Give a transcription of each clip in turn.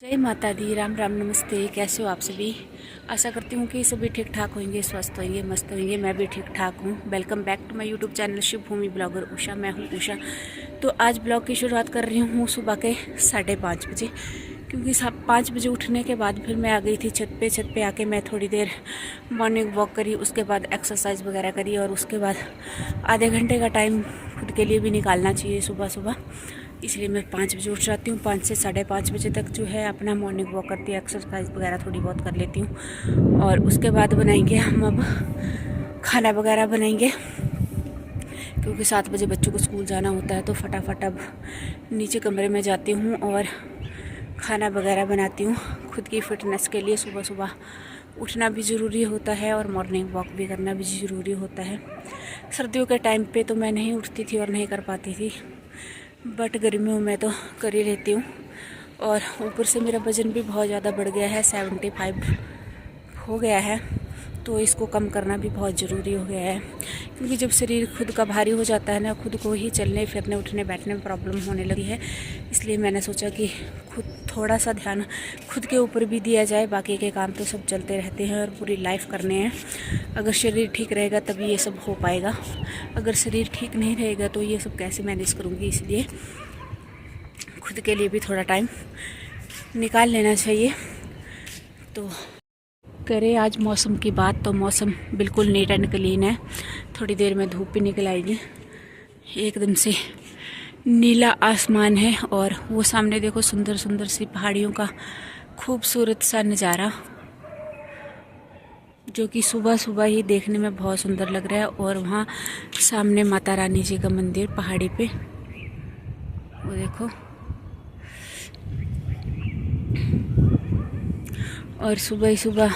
जय माता दी। राम राम, नमस्ते। कैसे हो आप सभी? आशा करती हूँ कि सभी ठीक ठाक होंगे, स्वस्थ होंगे, मस्त होंगे। मैं भी ठीक ठाक हूँ। Welcome back to my YouTube channel Shiv Bhumi blogger Usha. मैं हूँ उषा। तो आज ब्लॉग की शुरुआत कर रही हूँ सुबह के 5:30 बजे, क्योंकि 5 बजे उठने के बाद फिर मैं आ गई थी छत पे आके मैं थोड़ी देर मॉर्निंग वॉक करी, उसके बाद एक्सरसाइज वगैरह करी, और उसके बाद आधे घंटे का टाइम खुद के लिए भी निकालना चाहिए सुबह सुबह। इसलिए मैं 5 बजे उठ जाती हूँ। 5 से 5:30 बजे तक जो है अपना मॉर्निंग वॉक करती हूँ, एक्सरसाइज वगैरह थोड़ी बहुत कर लेती हूँ। और उसके बाद बनाएंगे हम अब खाना वगैरह बनाएंगे, क्योंकि 7 बजे बच्चों को स्कूल जाना होता है। तो फटाफट अब नीचे कमरे में जाती हूँ और खाना वगैरह बनाती हूँ। खुद की फ़िटनेस के लिए सुबह सुबह उठना भी ज़रूरी होता है और मॉर्निंग वॉक भी करना भी ज़रूरी होता है। सर्दियों के टाइम पे तो मैं नहीं उठती थी और नहीं कर पाती थी, बट गर्मियों में तो कर ही लेती हूँ। और ऊपर से मेरा वज़न भी बहुत ज़्यादा बढ़ गया है, 75 हो गया है। तो इसको कम करना भी बहुत ज़रूरी हो गया है, क्योंकि जब शरीर खुद का भारी हो जाता है ना, खुद को ही चलने फिरने उठने बैठने में प्रॉब्लम होने लगी है। इसलिए मैंने सोचा कि खुद थोड़ा सा ध्यान खुद के ऊपर भी दिया जाए। बाकी के काम तो सब चलते रहते हैं और पूरी लाइफ करने हैं। अगर शरीर ठीक रहेगा तभी ये सब हो पाएगा। अगर शरीर ठीक नहीं रहेगा तो ये सब कैसे मैनेज करूँगी। इसलिए खुद के लिए भी थोड़ा टाइम निकाल लेना चाहिए। तो करें आज मौसम की बात, तो मौसम बिल्कुल नीट एंड क्लीन है। थोड़ी देर में धूप भी निकल आएगी। एकदम से नीला आसमान है और वो सामने देखो सुंदर सुंदर सी पहाड़ियों का खूबसूरत सा नज़ारा, जो कि सुबह सुबह ही देखने में बहुत सुंदर लग रहा है। और वहाँ सामने माता रानी जी का मंदिर पहाड़ी पे, वो देखो। और सुबह ही सुबह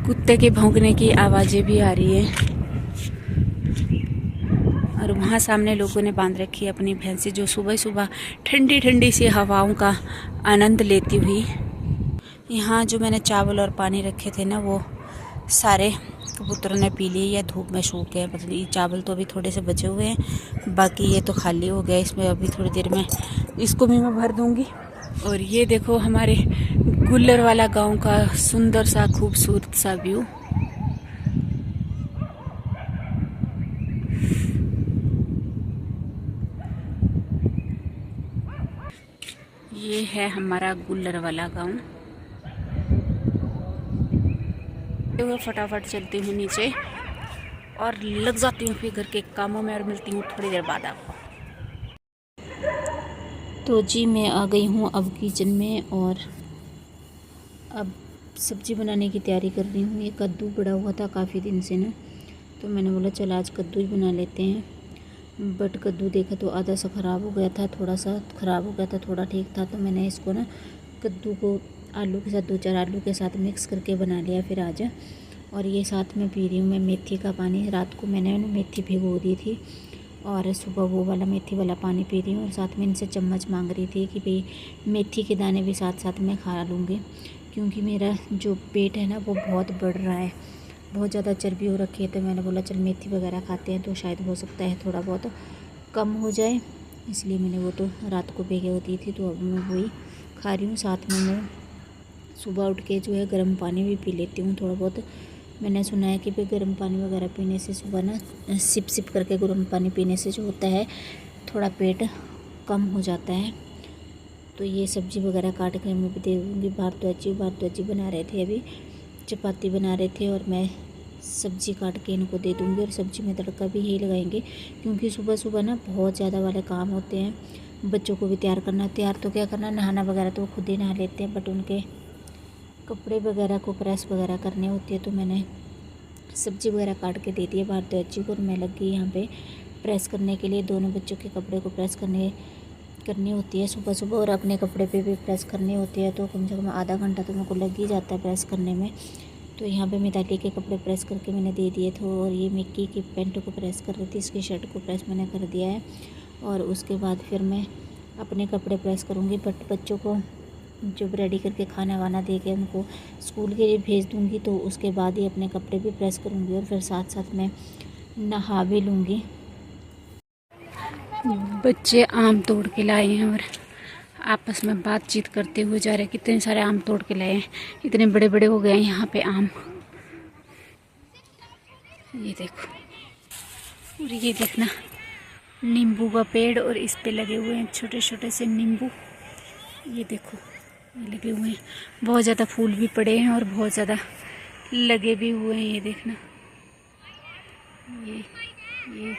कुत्ते के भौंकने की आवाज़ें भी आ रही है। और वहाँ सामने लोगों ने बांध रखी है अपनी भैंसें, जो सुबह सुबह ठंडी ठंडी सी हवाओं का आनंद लेती हुई। यहाँ जो मैंने चावल और पानी रखे थे ना, वो सारे कबूतरों ने पी लिए या धूप में सूख गए। मतलब ये चावल तो अभी थोड़े से बचे हुए हैं, बाकी ये तो खाली हो गया। इसमें अभी थोड़ी देर में इसको भी मैं भर दूँगी। और ये देखो हमारे गुल्लर वाला गांव का सुंदर सा खूबसूरत सा व्यू। ये है हमारा गुल्लर वाला गांव। तो फटाफट चलती हूँ नीचे और लग जाती हूँ फिर घर के कामों में, और मिलती हूँ थोड़ी देर बाद आपको। तो जी मैं आ गई हूँ अब किचन में, और अब सब्ज़ी बनाने की तैयारी कर रही हूँ। ये कद्दू पड़ा हुआ था काफ़ी दिन से ना, तो मैंने बोला चल आज कद्दू ही बना लेते हैं। बट कद्दू देखा तो आधा सा ख़राब हो गया था, थोड़ा सा ख़राब हो गया था, थोड़ा ठीक था। तो मैंने इसको ना कद्दू को आलू के साथ 2-4 आलू के साथ मिक्स करके बना लिया फिर आज। और ये साथ में पी रही हूँ मैं मेथी का पानी। रात को मैंने मेथी भिगो दी थी और सुबह वो वाला मेथी वाला पानी पी रही हूँ। और साथ में इनसे चम्मच मांग रही थी कि भाई मेथी के दाने भी साथ साथ में खा लूँगी, क्योंकि मेरा जो पेट है ना वो बहुत बढ़ रहा है, बहुत ज़्यादा चर्बी हो रखी है। तो मैंने बोला चल मेथी वगैरह खाते हैं तो शायद हो सकता है थोड़ा बहुत कम हो जाए। इसलिए मैंने वो तो रात को भिगो होती थी, तो अब मैं वही खा रही हूँ। साथ में मैं सुबह उठ के जो है गर्म पानी भी पी लेती हूँ थोड़ा बहुत। मैंने सुना है कि भाई गर्म पानी वगैरह पीने से सुबह ना सिप सिप करके गर्म पानी पीने से जो होता है थोड़ा पेट कम हो जाता है। तो ये सब्ज़ी वगैरह काट कर मैं भी दे दूँगी। भारद्वाजी बना रहे थे, अभी चपाती बना रहे थे, और मैं सब्ज़ी काट के इनको दे दूँगी। और सब्ज़ी में तड़का भी यही लगाएंगे, क्योंकि सुबह सुबह ना बहुत ज़्यादा वाले काम होते हैं। बच्चों को भी तैयार करना, तैयार तो क्या करना, नहाना वगैरह तो वो खुद ही नहा लेते हैं, बट उनके कपड़े वगैरह को प्रेस वगैरह करने होती है। तो मैंने सब्ज़ी वगैरह काट के दे दिए भारद्वाजी को, और मैं लग गई यहाँ पे प्रेस करने के लिए। दोनों बच्चों के कपड़े को प्रेस करनी होती है सुबह सुबह, और अपने कपड़े पे भी प्रेस करनी होती है। तो कम से कम आधा घंटा तो मेरे को लग ही जाता है प्रेस करने में। तो यहाँ पे मिताली के कपड़े प्रेस करके मैंने दे दिए थे, और ये मिक्की की पैंट को प्रेस कर रही थी, इसकी शर्ट को प्रेस मैंने कर दिया है। और उसके बाद फिर मैं अपने कपड़े प्रेस करूँगी। बट बच्चों को जब रेडी करके खाना वाना दे के उनको स्कूल के लिए भेज दूँगी, तो उसके बाद ही अपने कपड़े भी प्रेस करूँगी, और फिर साथ साथ मैं नहा भी लूँगी। बच्चे आम तोड़ के लाए हैं और आपस में बातचीत करते हुए जा रहे हैं। कितने सारे आम तोड़ के लाए हैं, इतने बड़े बड़े हो गए हैं यहाँ पे आम। ये देखो, और ये देखना नींबू का पेड़, और इस पे लगे हुए हैं छोटे छोटे से नींबू। ये देखो, ये लगे हुए हैं, बहुत ज़्यादा फूल भी पड़े हैं और बहुत ज़्यादा लगे भी हुए हैं। ये देखना, ये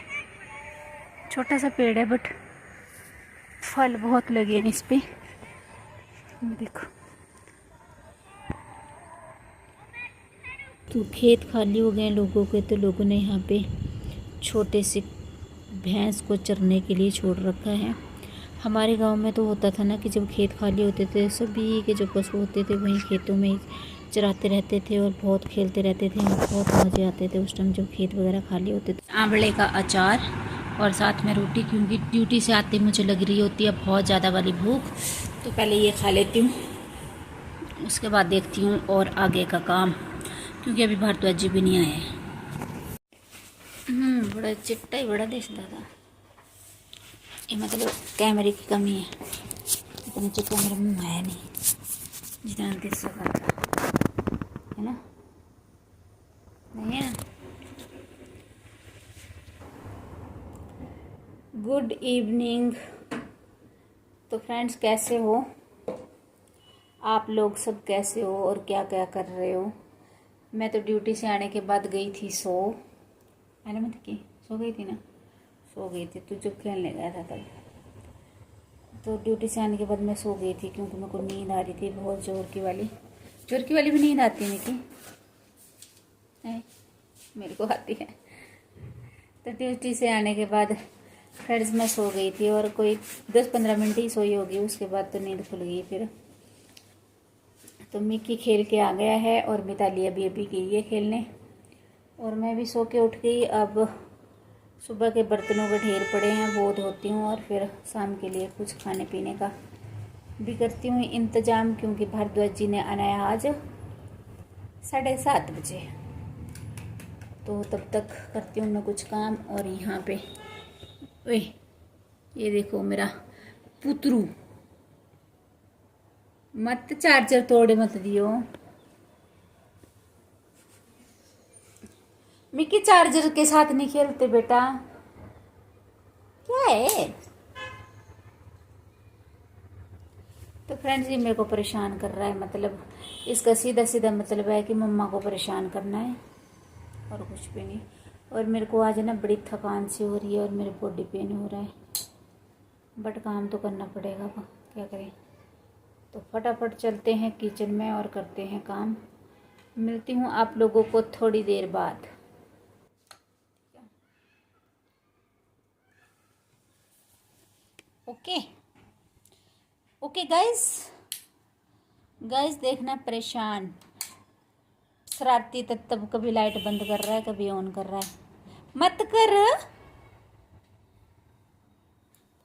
छोटा सा पेड़ है बट फल बहुत लगे हैं इस पे। ये देखो, तो खेत खाली हो गए हैं लोगों के, तो लोगों ने यहाँ पे छोटे से भैंस को चरने के लिए छोड़ रखा है। हमारे गांव में तो होता था ना कि जब खेत खाली होते थे, सभी के जो पशु होते थे वहीं खेतों में चराते रहते थे और बहुत खेलते रहते थे और बहुत मज़े आते थे उस टाइम जब खेत वगैरह खाली होते थे। आंवले का अचार और साथ में रोटी, क्योंकि ड्यूटी से आते मुझे लग रही होती है बहुत ज़्यादा वाली भूख, तो पहले ये खा लेती हूँ, उसके बाद देखती हूँ और आगे का काम, क्योंकि अभी भारद्वाज जी भी नहीं आए हैं। बड़ा चिट्टा ही बड़ा दिखता था ये, मतलब कैमरे की कमी है, इतना चिट्टा मेरे मुँह में है नहीं जितना दिख सका था, है ना? नहीं है ना? Good evening. तो फ्रेंड्स, कैसे हो आप लोग? सब कैसे हो और क्या क्या कर रहे हो? मैं तो ड्यूटी से आने के बाद गई थी मैंने मत की सो गई थी ना, सो गई थी, तू जब खेलने गया था तब। तो ड्यूटी से आने के बाद मैं सो गई थी क्योंकि मेरे को नींद आ रही थी, बहुत जोर की वाली भी नींद आती है निकी, मेरे को आती है। तो ड्यूटी से आने के बाद फ्रेंड्स मैं सो गई थी और कोई 10-15 मिनट ही सोई होगी, उसके बाद तो नींद खुल गई फिर। तो मिक्की खेल के आ गया है और मिताली अभी गई है खेलने, और मैं भी सो के उठ गई। अब सुबह के बर्तनों के ढेर पड़े हैं, वो धोती हूँ और फिर शाम के लिए कुछ खाने पीने का भी करती हूँ इंतज़ाम, क्योंकि भारद्वाज जी ने आना है आज 7:30 बजे। तो तब तक करती हूँ मैं कुछ काम। और यहाँ पे ये देखो मेरा पुतरू, मत चार्जर तोड़े मत दियो मिक्की, चार्जर के साथ नहीं खेलते बेटा, क्या है? तो फ्रेंड्स, ये मेरे को परेशान कर रहा है, मतलब इसका सीधा सीधा मतलब है कि मम्मा को परेशान करना है और कुछ भी नहीं। और मेरे को आज ना बड़ी थकान सी हो रही है और मेरे बॉडी पेन हो रहा है, बट काम तो करना पड़ेगा, क्या करें। तो फटाफट चलते हैं किचन में और करते हैं काम। मिलती हूँ आप लोगों को थोड़ी देर बाद। ओके गाइस देखना, परेशान शरारती तब कभी लाइट बंद कर रहा है, कभी ऑन कर रहा है, मत कर,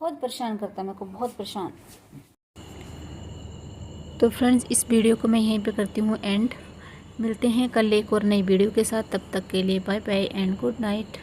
बहुत परेशान करता है मेरे को, बहुत परेशान। तो फ्रेंड्स, इस वीडियो को मैं यहीं पे करती हूँ एंड। मिलते हैं कल एक और नई वीडियो के साथ, तब तक के लिए bye bye and good night.